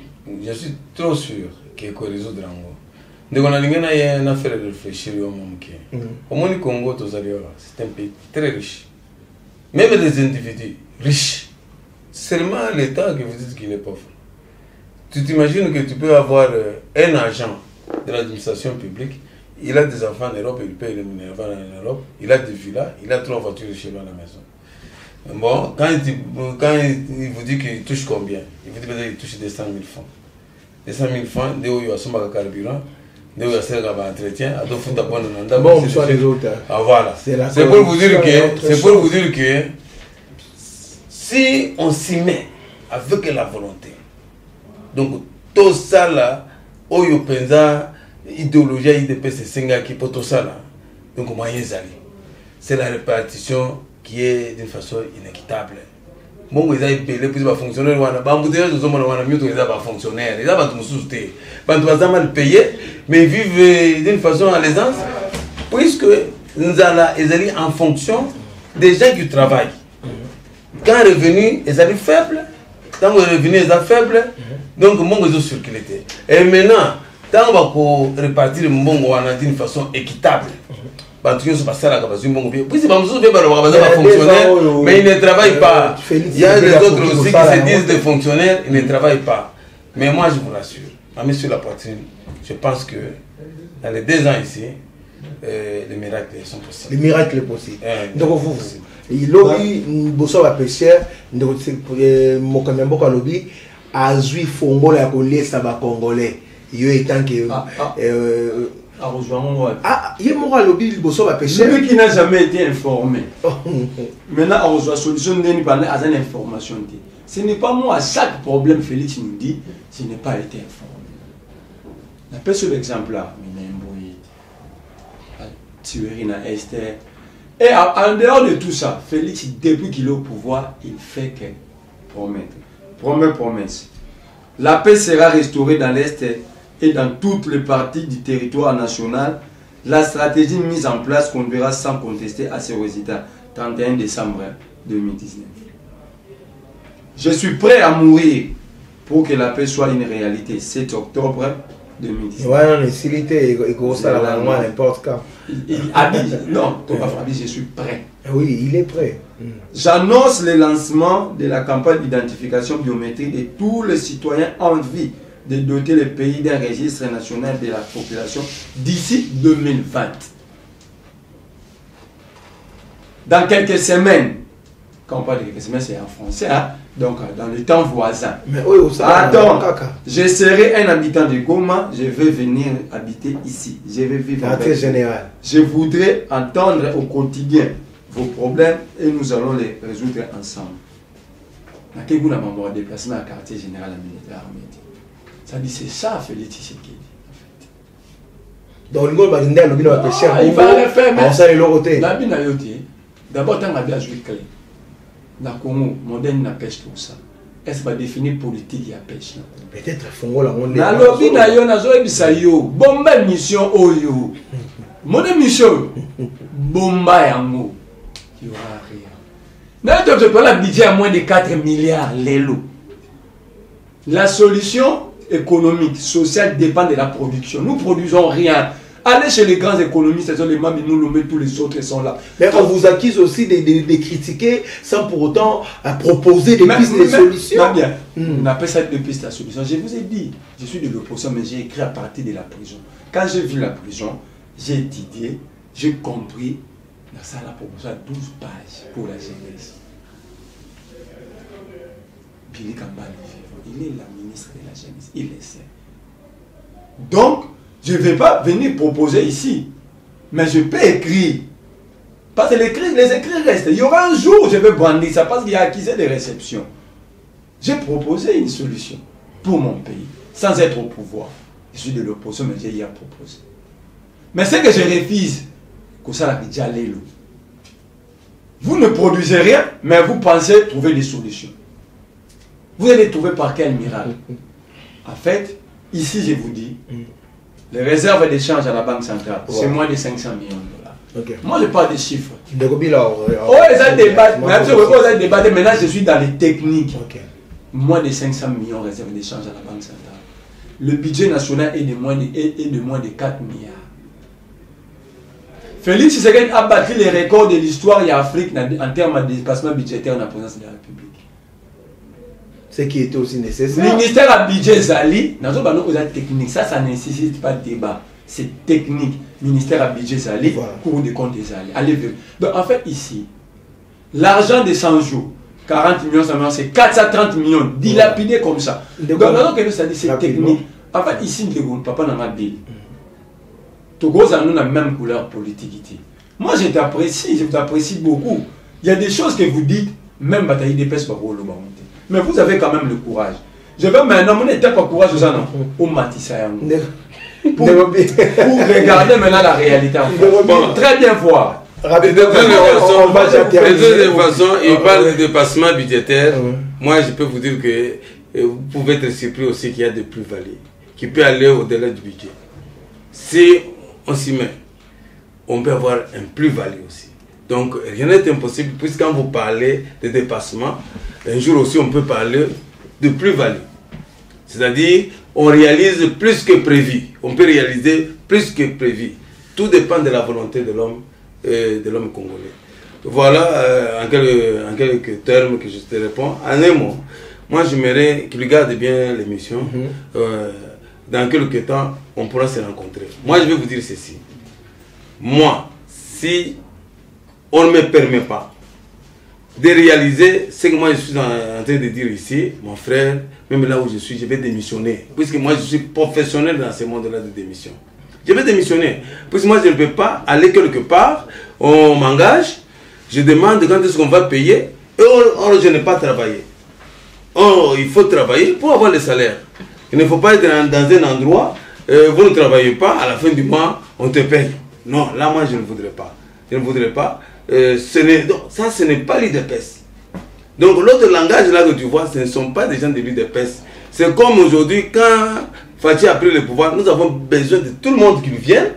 je suis trop sûr qu'il faut résoudre en gros. Donc on a une affaire de réfléchir au monde. Au moins le Congo, c'est un pays très riche. Même des individus riches. Seulement l'État que vous dites qu'il est pauvre. Tu t'imagines que tu peux avoir un agent de l'administration publique, il a des enfants en Europe, il paye le minerval en Europe, il a des villas, il a 3 voitures chez lui à la maison. Bon, quand il vous dit qu'il touche combien? Il vous dit qu'il touche des 100 000 francs. Des 100 000 francs, il y a un carburant, il y a un entretien, il y a un bon, soit les autres. Ah voilà. C'est pour vous dire que si on s'y met avec la volonté, donc tout ça là, Oyo Penza, idéologie IDP, c'est Senga qui pour tout ça là, donc moyen zali. C'est la répartition qui est d'une façon inéquitable. Bon, ils ont payé plus de fonctionnaires. Ils ont fonctionnaires. Ils ont souté. Ils ont mal payé, mais ils vivent d'une façon à l'aisance, puisque nous allons en fonction des gens qui travaillent. Quand le revenu est faible, tant que le revenu est faible, donc mon réseau circule. Et maintenant, tant qu'on va répartir le monde d'une façon équitable. Mais ils ne travaillent pas. Il y a des autres aussi qui se disent des fonctionnaires, ils ne travaillent pas. Mais moi, je vous rassure, ma main sur la poitrine, je pense que dans les 2 ans ici, les miracles sont possibles. Les miracles sont possibles. Donc, vous, il lobby, bosso la pêcheur, Mokamembo lobby, a joué Fongo la Congolais, ça va Congolais. Il y a étant que. Il y a mon lobby, le bosso la pêcheur. Lui qui n'a jamais été informé. Maintenant, à rejoindre la solution de l'information. Ce n'est pas moi, à chaque problème, Félix nous dit, je n'ai pas été informé. On appelle sur l'exemple là, la tuerie dans Esther. Et en dehors de tout ça, Félix, depuis qu'il est au pouvoir, il fait que promettre. Promesse. La paix sera restaurée dans l'Est et dans toutes les parties du territoire national. La stratégie mise en place conduira sans contester à ses résultats. 31 décembre 2019. Je suis prêt à mourir pour que la paix soit une réalité. 7 octobre 2019. Ouais, non, s'il était n'importe quand. Il a dit, non, je suis prêt. Oui, il est prêt. J'annonce le lancement de la campagne d'identification biométrique de tous les citoyens en vie de doter le pays d'un registre national de la population d'ici 2020. Dans quelques semaines, quand on parle de quelques semaines, c'est en français, hein? Donc dans le temps voisin. Mais oui, attends, je serai un habitant de Goma, je vais venir habiter ici. Je vais vivre avec général. Je voudrais entendre au quotidien vos problèmes et nous allons les résoudre ensemble. Dans quel goût n'a déplacement à quartier général à militaire armée. Ça dit c'est ça, Félix Tshisekedi. Donc, le va pêcher. Il va le faire, mais ça est l'autre. D'abord, tant que joué clé. Dans le Congo, moderne n'a pêche pour ça. Est-ce que définir politique et pêche? Peut-être Fongo la monde. Dans le lobby, na zo ebisa yo. Bomba mission oyo. Mon mission. Bomba yango. Il y aura rien. D'ailleurs, je parle de budget à moins de 4 milliards. La solution économique, sociale dépend de la production. Nous ne produisons rien. Allez chez les grands économistes, les membres, nous, tous les autres sont là. Mais on vous accuse aussi de critiquer sans pour autant proposer des pistes de solutions. On appelle ça des pistes de solutions. Je vous ai dit, je suis de l'opposition, mais j'ai écrit à partir de la prison. Quand j'ai vu la prison, j'ai étudié, j'ai compris. Dans ça, la proposition à 12 pages pour la jeunesse. Billy Kambale, il est la ministre de la jeunesse, il le sait. Donc, je ne vais pas venir proposer ici, mais je peux écrire. Parce que les écrits restent. Il y aura un jour où je vais brandir ça parce qu'il y a accusé de réception. J'ai proposé une solution pour mon pays, sans être au pouvoir. Je suis de l'opposition, mais j'ai hier proposé. Mais ce que je refuse, que ça l'a déjà allé. Vous ne produisez rien, mais vous pensez trouver des solutions. Vous allez trouver par quel miracle? En fait, ici je vous dis, les réserves d'échange à la Banque centrale, c'est moins de 500 millions de dollars. Okay. Moi, je parle des chiffres. Oh, ils ont débattu. Maintenant, je suis dans les techniques. Okay. Moins de 500 millions de réserves d'échange à la Banque centrale. Le budget national est de moins de 4 milliards. Félix Tshisekedi a battu les records de l'histoire en Afrique en termes de dépassement budgétaire dans la présidence de la République. Ce qui était aussi nécessaire. Le ministère a budget Zali, dans une technique, ça ne nécessite pas de débat. C'est technique. Ministère a budget Zali, cours de compte des Zali. Allez ver. Donc en fait ici, l'argent des 100 jours, 40 millions, c'est 430 millions, dilapidés comme ça. Donc ça dit c'est technique. En fait ici, papa n'a pas de Togo, ça nous a la même couleur politique. Moi je vous apprécie beaucoup. Il y a des choses que vous dites, même bataille d'épaisse par le monde. Mais vous avez quand même le courage. Je veux maintenant, on n'était pas courage aux gens, au Matissa. Pour regarder maintenant la réalité. Pour très bien voir. rapidement, De toute façon, il Ah, parle ouais. de dépassement budgétaire. Ah, ouais. Moi, je peux vous dire que vous pouvez être surpris aussi qu'il y a des plus-values qui peut aller au-delà du budget. Si on s'y met, on peut avoir un plus-value aussi. Donc, rien n'est impossible, puisque quand vous parlez de dépassement, un jour aussi, on peut parler de plus-value. C'est-à-dire, on réalise plus que prévu. On peut réaliser plus que prévu. Tout dépend de la volonté de l'homme congolais. Voilà, en quelques termes que je te réponds. En un mot, moi, j'aimerais qu'il regarde bien l'émission. Dans quelques temps, on pourra se rencontrer. Moi, je vais vous dire ceci. Moi, si on ne me permet pas de réaliser ce que moi je suis en train de dire ici, mon frère, même là où je suis, je vais démissionner. Puisque moi je suis professionnel dans ce monde-là de démission. Je vais démissionner. Puisque moi je ne peux pas aller quelque part, on m'engage, je demande quand est-ce qu'on va payer, et je n'ai pas travaillé. Il faut travailler pour avoir le salaire. Il ne faut pas être dans un endroit, vous ne travaillez pas, à la fin du mois, on te paye. Non, là moi je ne voudrais pas. Je ne voudrais pas. Donc, ça, ce n'est pas l'UDPS. Donc, l'autre langage là que tu vois, ce ne sont pas des gens de l'UDPS. C'est comme aujourd'hui, quand Fatih a pris le pouvoir, nous avons besoin de tout le monde qui vienne,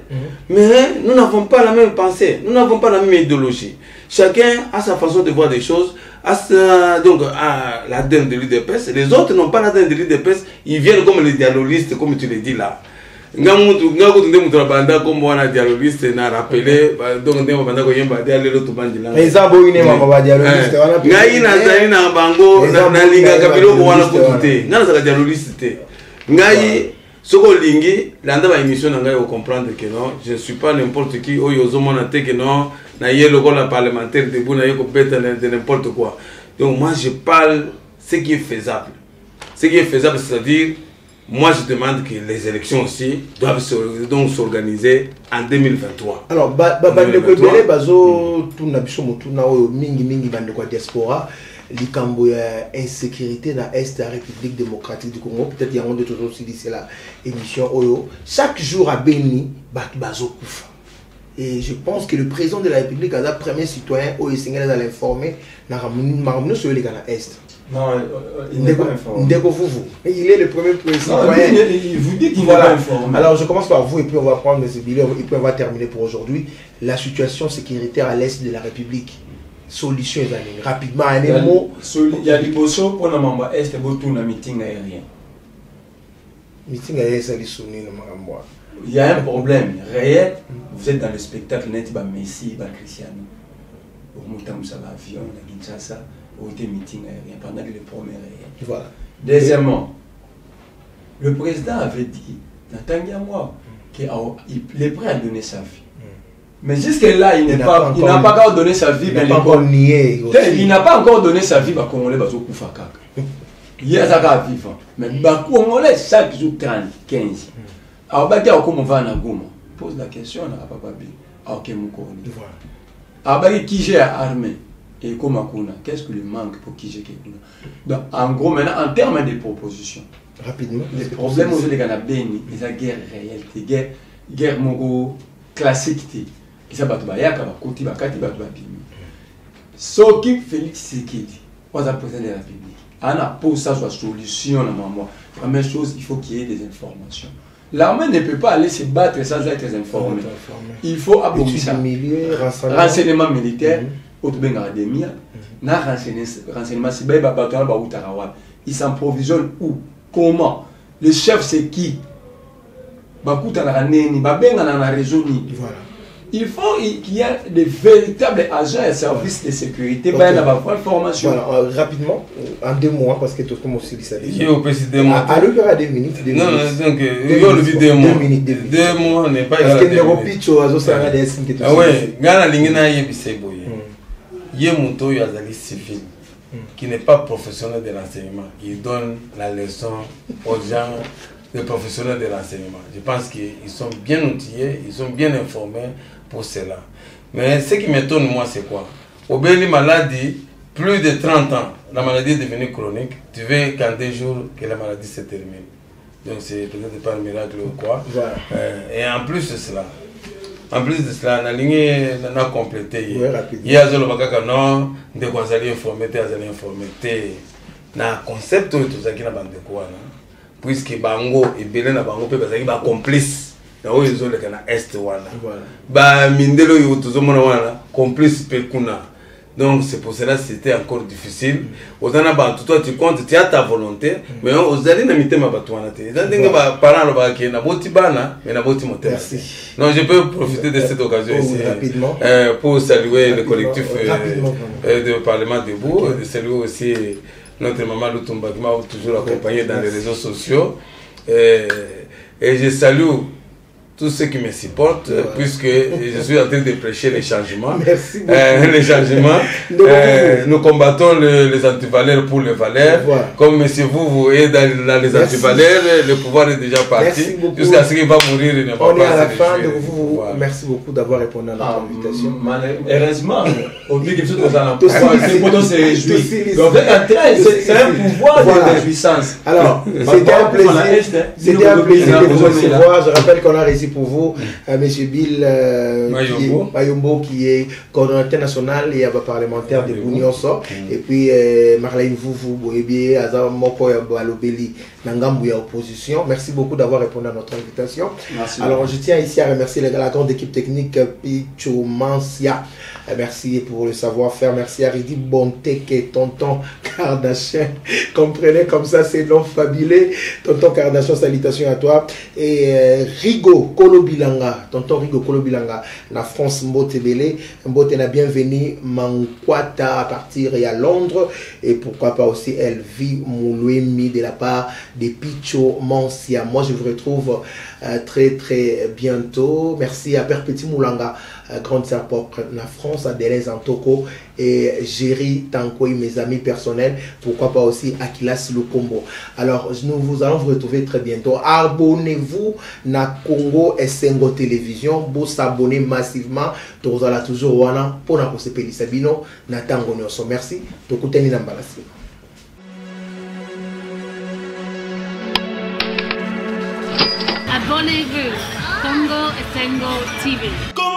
mais nous n'avons pas la même pensée, nous n'avons pas la même idéologie. Chacun a sa façon de voir des choses, donc a l'ADN de l'UDPS. Les autres n'ont pas l'ADN de l'UDPS, ils viennent comme les dialoguistes, comme tu le dis là. Nga kutunde mutrabanda comme wana dialogiste na rappelé donc ndemo banda ko yemba dialelo to bandila ezabo ine mama ba dialogiste wana nga ina zaina bango na linga kabilo ko wana kutute nga na dialogiste te ngai soko lingi landa ba émission ngai au comprendre que non je ne suis pas n'importe qui oyo zomona te que non na yelo ko la parlementaire de buna yeko beta de n'importe quoi. Donc moi je parle ce qui est faisable. Ce qui est faisable, c'est-à-dire moi, je demande que les élections aussi doivent donc s'organiser en 2023. Alors, bandeko belé bazo tuna biso motuna oyo mingi bandeko diaspora likambo ya insécurité dans est de la République démocratique du Congo. Peut-être il y a d'autres aussi d'ici la émission oyo. Chaque jour à Beni, bazo kufa. Et je pense que le président de la République a le premier citoyen oyo singela dans l'informer na ramunu sur les Ghana Est. Non, il n'est pas informé. Il est le premier président. Il vous dit qu'il n'est pas informé. Alors je commence par vous et puis on va prendre les billets et puis on va terminer pour aujourd'hui. La situation sécuritaire à l'est de la République. Solution rapidement, un mot. Il y a des bossos pour le membre est et un meeting aérien. Meeting aérien, c'est il y a un problème réel. Vous êtes dans le spectacle net, Messi, Cristiano. Au Moutam, ça va avion, la Kinshasa. Meeting aérien pendant que le premier aérien. Voilà. Deuxièmement, le président avait dit, Nathalie à moi, qu'il est prêt à donner sa vie. Mais jusque-là, il n'a pas encore donné sa vie. Il n'a pas encore nié. Il n'a pas encore donné sa vie, bah, Congolais, bah, il y a ça qui vivant. Mais bah, Congolais, chaque jour 30, 15. Alors, bah, comment on va à Goma? Pose la question, on n'a pas bien. Alors, qui j'ai armé? Et comme qu'est-ce que le manque pour qui j'ai quelque chose? Donc, en gros, maintenant, en termes de propositions, rapidement, les problèmes aujourd'hui, il y a une guerre réelle, une guerre classique. Et ça, il y a ce qui Félix Tshisekedi, le président de la République, on a posé sa solution. La première chose, il faut qu'il y ait des informations. L'armée ne peut pas aller se battre sans être informée. Il faut aboutir ça. Renseignement militaire. Ils s'approvisionnent où? Comment? Le chef c'est qui? Il faut qu'il y ait des véritables agents et services de sécurité. Formation. Voilà, rapidement, en 2 mois, parce que tout le monde aussi dit ça. Il au président. À l'heure, il y aura 2 minutes. Non, donc, il y a le 2 mois. 2 mois n'est pas égal. Parce que le repitcho, ça a des signes que tout ça. Ah ouais, Ghana Lingina Yebiseboye. Yemuto Yazali civil, qui n'est pas professionnel de l'enseignement. Il donne la leçon aux gens, les professionnels de l'enseignement. Je pense qu'ils sont bien outillés, ils sont bien informés pour cela. Mais ce qui m'étonne, moi, c'est quoi? Au Béli maladie, plus de 30 ans, la maladie est devenue chronique. Tu veux qu'en 2 jours, que la maladie se termine. Donc c'est peut-être pas un miracle ou quoi. Voilà. Et en plus de cela, En plus de cela, la ligne n'a complété. Ouais, rapidement. Il y a un peu non, de quoi ça allait informer, na concept tout ça qui n'a pas de quoi, puisque bango et belé na bango peut parce qu'il va complice. Na oyo zo le kana est wana. Ba mindelo yo tuzo mona wana complice pe kuna. Donc c'est pour cela que c'était encore difficile. Ozana ba toi tu comptes, tu as ta volonté, mais ozali na mitema batwana te. Eza ndenge ba parents ba ke na boti bana, mais na boti motema. Non, je peux profiter de cette occasion ici pour saluer le collectif de Parlement debout, de saluer aussi notre maman Lutumba qui m'a toujours accompagné dans les réseaux sociaux. Et je salue tous ceux qui me supportent, puisque je suis en train de prêcher les changements. Merci beaucoup. Les changements. Nous combattons les antivaleurs pour les valeurs. Comme monsieur vous voyez dans les antivaleurs, le pouvoir est déjà parti. Jusqu'à ce qu'il va mourir, il ne va pas. On est à la fin de vous. Voilà. Merci beaucoup d'avoir répondu à notre invitation. Heureusement, au but que nous allons pouvoir, c'est pour nous se réjouir. C'est un pouvoir de réjouissance. Alors, c'était un plaisir. C'était un plaisir de vous recevoir. Je rappelle qu'on a réussi pour vous, M. Bill Mayombo, qui est coordonnateur national et parlementaire de Bounionso, et puis Marlène Vouvou, Boébié, Azam Moko Balobeli, Nangambu et opposition. Merci beaucoup d'avoir répondu à notre invitation. Merci. Alors, je tiens ici à remercier la grande équipe technique Picho Mansia. Merci pour le savoir-faire. Merci à Ridi Bontek et Tonton Kardashian. Comprenez comme ça, c'est nom fabulé. Tonton Kardashian, salutations à toi. Et Rigo Kolobilanga, Tonton Rigo Kolobilanga, la France Mbote Belé. Mbote na bienvenue Mankwata à partir et à Londres. Et pourquoi pas aussi Elvi Moulouemi de la part de Picho Mansia. Moi, je vous retrouve très très bientôt. Merci à Père Petit Moulanga, grande sœur propre la France, à Deleuze Antoko et Géry Tankoy, mes amis personnels. Pourquoi pas aussi Akilas Lukombo. Alors, nous allons vous retrouver très bientôt. Abonnez-vous na Congo Esengo Télévision. Vous s'abonnez massivement. Vous allez toujours wana pour na kosepeli sabino na tango nyoso. Merci. Tokuteni na mbalasi. Abonnez-vous. Congo Esengo TV.